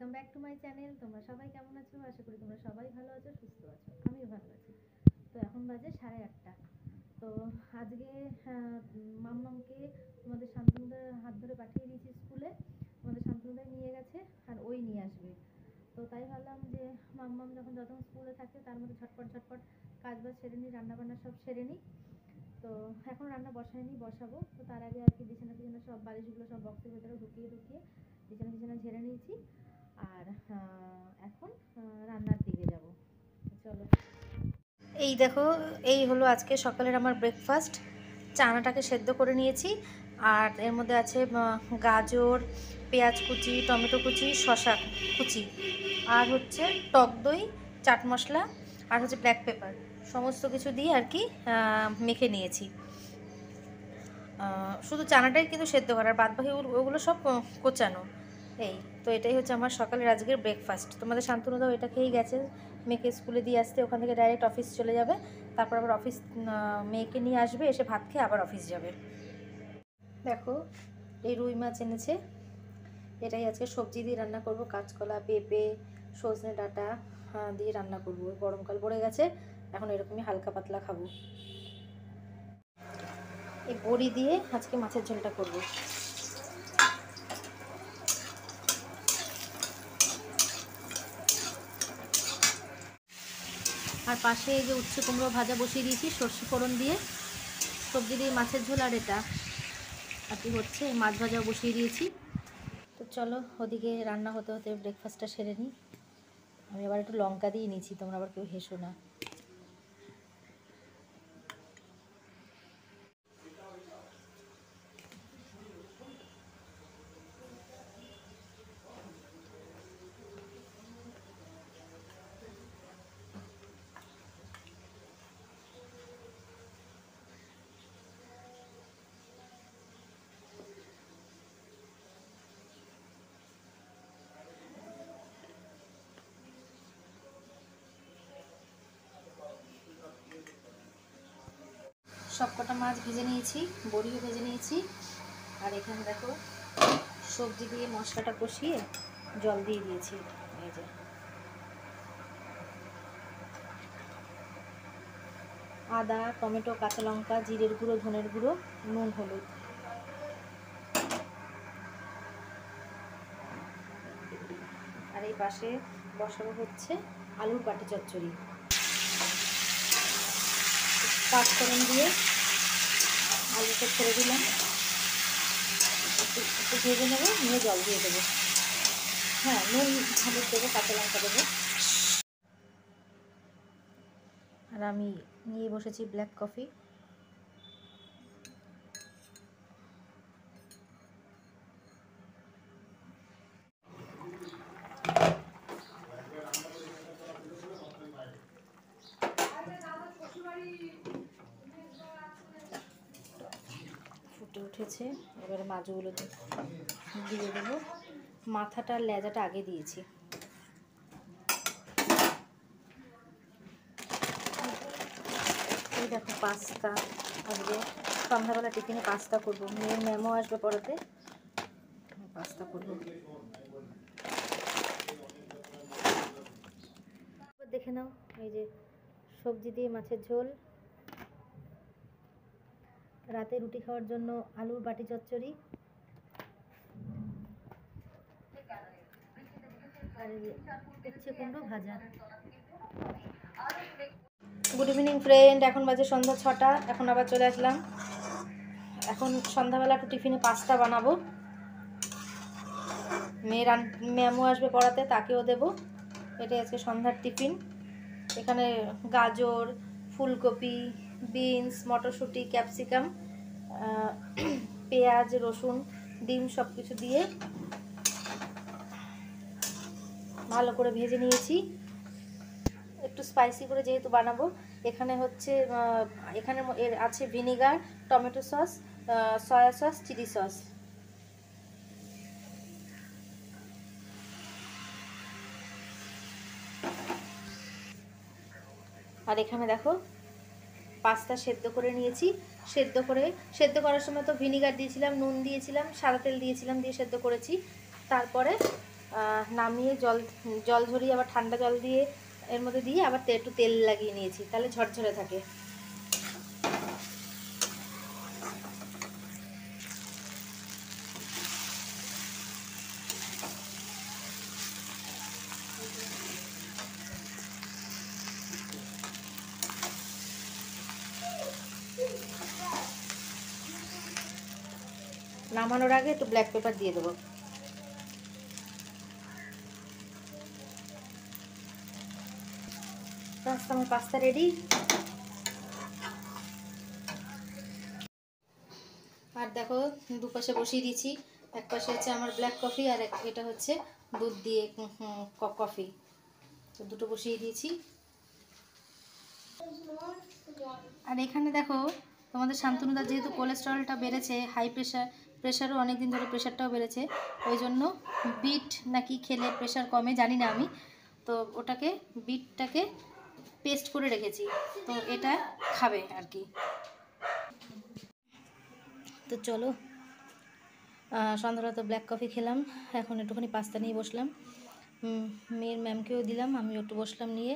Welcome back to my channel. তোমরা সবাই কেমন আছো? আশা করি তোমরা সবাই ভালো আছো, সুস্থ আছো। আমিও ভালো আছি। তো এখন বাজে 8:30। তো আজকে মাম্মামকে তোমাদের শান্তনুদার হাত ধরে পাঠিয়ে দিয়েছি স্কুলে। তোমাদের শান্তনুদাই নিয়ে গেছে আর ওই নিয়ে আসবে। তো তাই ভাবলাম যে মাম্মাম যখন স্কুলে থাকে তার মধ্যে ঝটপট কাজ বাজ সেরে নিই, রান্নাবান্না সব সেরে নিই। তো এখন রান্না বসাইনি, বসাবো। তো তার আগে আর কি বিছানা সব বালিশগুলো সব বক্সের ভেতরে ঢুকিয়ে বিছানা ঝেড়ে নিয়েছি। আর এখন রান্নার দিকে যাব। চলো, এই দেখো, এই হলো আজকে সকালের আমার ব্রেকফাস্ট। চানাটাকে সেদ্ধ করে নিয়েছি, আর এর মধ্যে আছে গাজর, পেঁয়াজ কুচি, টমেটো কুচি, শসা কুচি, আর হচ্ছে টক দই, চাট মশলা, আর হচ্ছে ব্ল্যাক পেপার, সমস্ত কিছু দিয়ে আর কি মেখে নিয়েছি। শুধু চানাটাই কিন্তু সেদ্ধ করার, বাদ বাকি ওগুলো সব কোচানো। এই তো এটাই হচ্ছে আমার সকালের আজকের ব্রেকফাস্ট। তোমাদের শান্তনুদাও এটা খেয়েই গেছে মেয়েকে স্কুলে দিয়ে আসতে। ওখান থেকে ডাইরেক্ট অফিস চলে যাবে, তারপর আবার অফিস মেয়েকে নিয়ে আসবে, এসে ভাত খেয়ে আবার অফিস যাবে। দেখো, এই রুই মাছ এনেছে, এটাই আজকে সবজি দিয়ে রান্না করব। কাঁচকলা, পেঁপে, সজনে ডাঁটা দিয়ে রান্না করব। গরমকাল পড়ে গেছে, এখন এরকমই হালকা পাতলা খাবো। এই বড়ি দিয়ে আজকে মাছের ঝোলটা করব। আর পাশে এই যে উচ্ছে কুমড়ো ভাজা বসিয়ে দিয়েছি সর্ষে ফোড়ন দিয়ে, সবজি দিয়ে মাছের ঝোল। আর এটা আর কি হচ্ছে, মাছ ভাজাও বসিয়ে দিয়েছি। তো চলো, ওদিকে রান্না হতে হতে ব্রেকফাস্টটা সেরে নিই। আমি আবার একটু লঙ্কা দিয়ে নিয়েছি, তোমরা আবার কেউ হেসো না। সবকটা মাছ ভেজে নিয়েছি, বড়িও ভেজে নিয়েছি। আর এখানে দেখো, সবজি দিয়ে মশলাটা কষিয়ে জল দিয়ে দিয়েছি। এই যে আদা, টমেটো, কাঁচা লঙ্কা, জিরের গুঁড়ো, ধনের গুঁড়ো, নুন, হলুদ। আর এই পাশে বসানো হচ্ছে আলুর বাটি চচ্চড়ি। পাঁচফোড়ন দিয়ে আলুটা ছেড়ে দিলাম, একটু ভেজে নেবো, নিয়ে জল দিয়ে দেবো। হ্যাঁ, নুন হলুদ দেবো, কাঁচা লঙ্কা দেবো। আর আমি নিয়ে বসেছি ব্ল্যাক কফি। ফুটে উঠেছে, এবারে মাছগুলো দিয়ে দেবো। মাথাটা আর লেজাটা আগে দিয়েছি। এই দেখো, পাস্তা। আজকে সন্ধ্যাবেলা টিফিনে পাস্তা করবো। মেয়ের ম্যামও আসবে পড়াতে, পাস্তা করবো। দেখে নাও, এই যে সবজি দিয়ে মাছের ঝোল, রাতে রুটি খাওয়ার জন্য আলুর বাটি চচ্চড়ি, আর উচ্ছে কুমড়ো ভাজা। গুড ইভিনিং ফ্রেন্ড, এখন বাজে সন্ধ্যা 6টা। এখন আবার চলে আসলাম। এখন সন্ধ্যাবেলা একটু টিফিনে পাস্তা বানাবো। ম্যামও আসবে পড়াতে, তাকেও দেবো। এটাই আজকে সন্ধ্যার টিফিন। এখানে গাজর, ফুলকপি, বিনস, মটরশুঁটি, ক্যাপসিকাম, পেঁয়াজ, রসুন, ডিম সব কিছু দিয়ে ভালো করে ভেজে নিয়েছি, একটু স্পাইসি করে যেহেতু বানাবো। এখানে হচ্ছে এখানে এর আছে vinegar, tomato sauce, soya sauce, chilli sauce. আর এখানে দেখো, পাস্তা সেদ্ধ করে নিয়েছি। সেদ্ধ করার সময় তো ভিনিগার দিয়েছিলাম, নুন দিয়েছিলাম, সাদা তেল দিয়েছিলাম, দিয়ে সেদ্ধ করেছি। তারপরে নামিয়ে জল জল ঝরিয়ে আবার ঠান্ডা জল দিয়ে এর মধ্যে দিয়ে আবার একটু তেল লাগিয়ে নিয়েছি, তাহলে ঝরঝরে থাকে। নামানোর আগে একটু ব্ল্যাক পেপার দিয়ে দেবো। আমার পাস্তা রেডি। আর দেখো দুপাশে বসিয়ে দিয়েছি, এক পাশে হচ্ছে আমার ব্ল্যাক কফি আর এটা হচ্ছে দুধ দিয়ে কফি, তো দুটো বসিয়ে দিয়েছি। আর এখানে দেখো তোমাদের শান্তনুদার যেহেতু কোলেস্টেরলটা বেড়েছে, হাই প্রেশারও অনেক দিন ধরে প্রেশারটাও বেড়েছে, ওই জন্য বিট নাকি খেলে প্রেশার কমে, জানি না আমি, তো ওটাকে বিটটাকে পেস্ট করে রেখেছি, তো এটা খাবে আর কি। তো চলো সন্ধ্যাবেলা তো ব্ল্যাক কফি খেলাম, এখন একটুখানি পাস্তা নিয়ে বসলাম, মেয়ের ম্যামকেও দিলাম, আমি একটু বসলাম নিয়ে।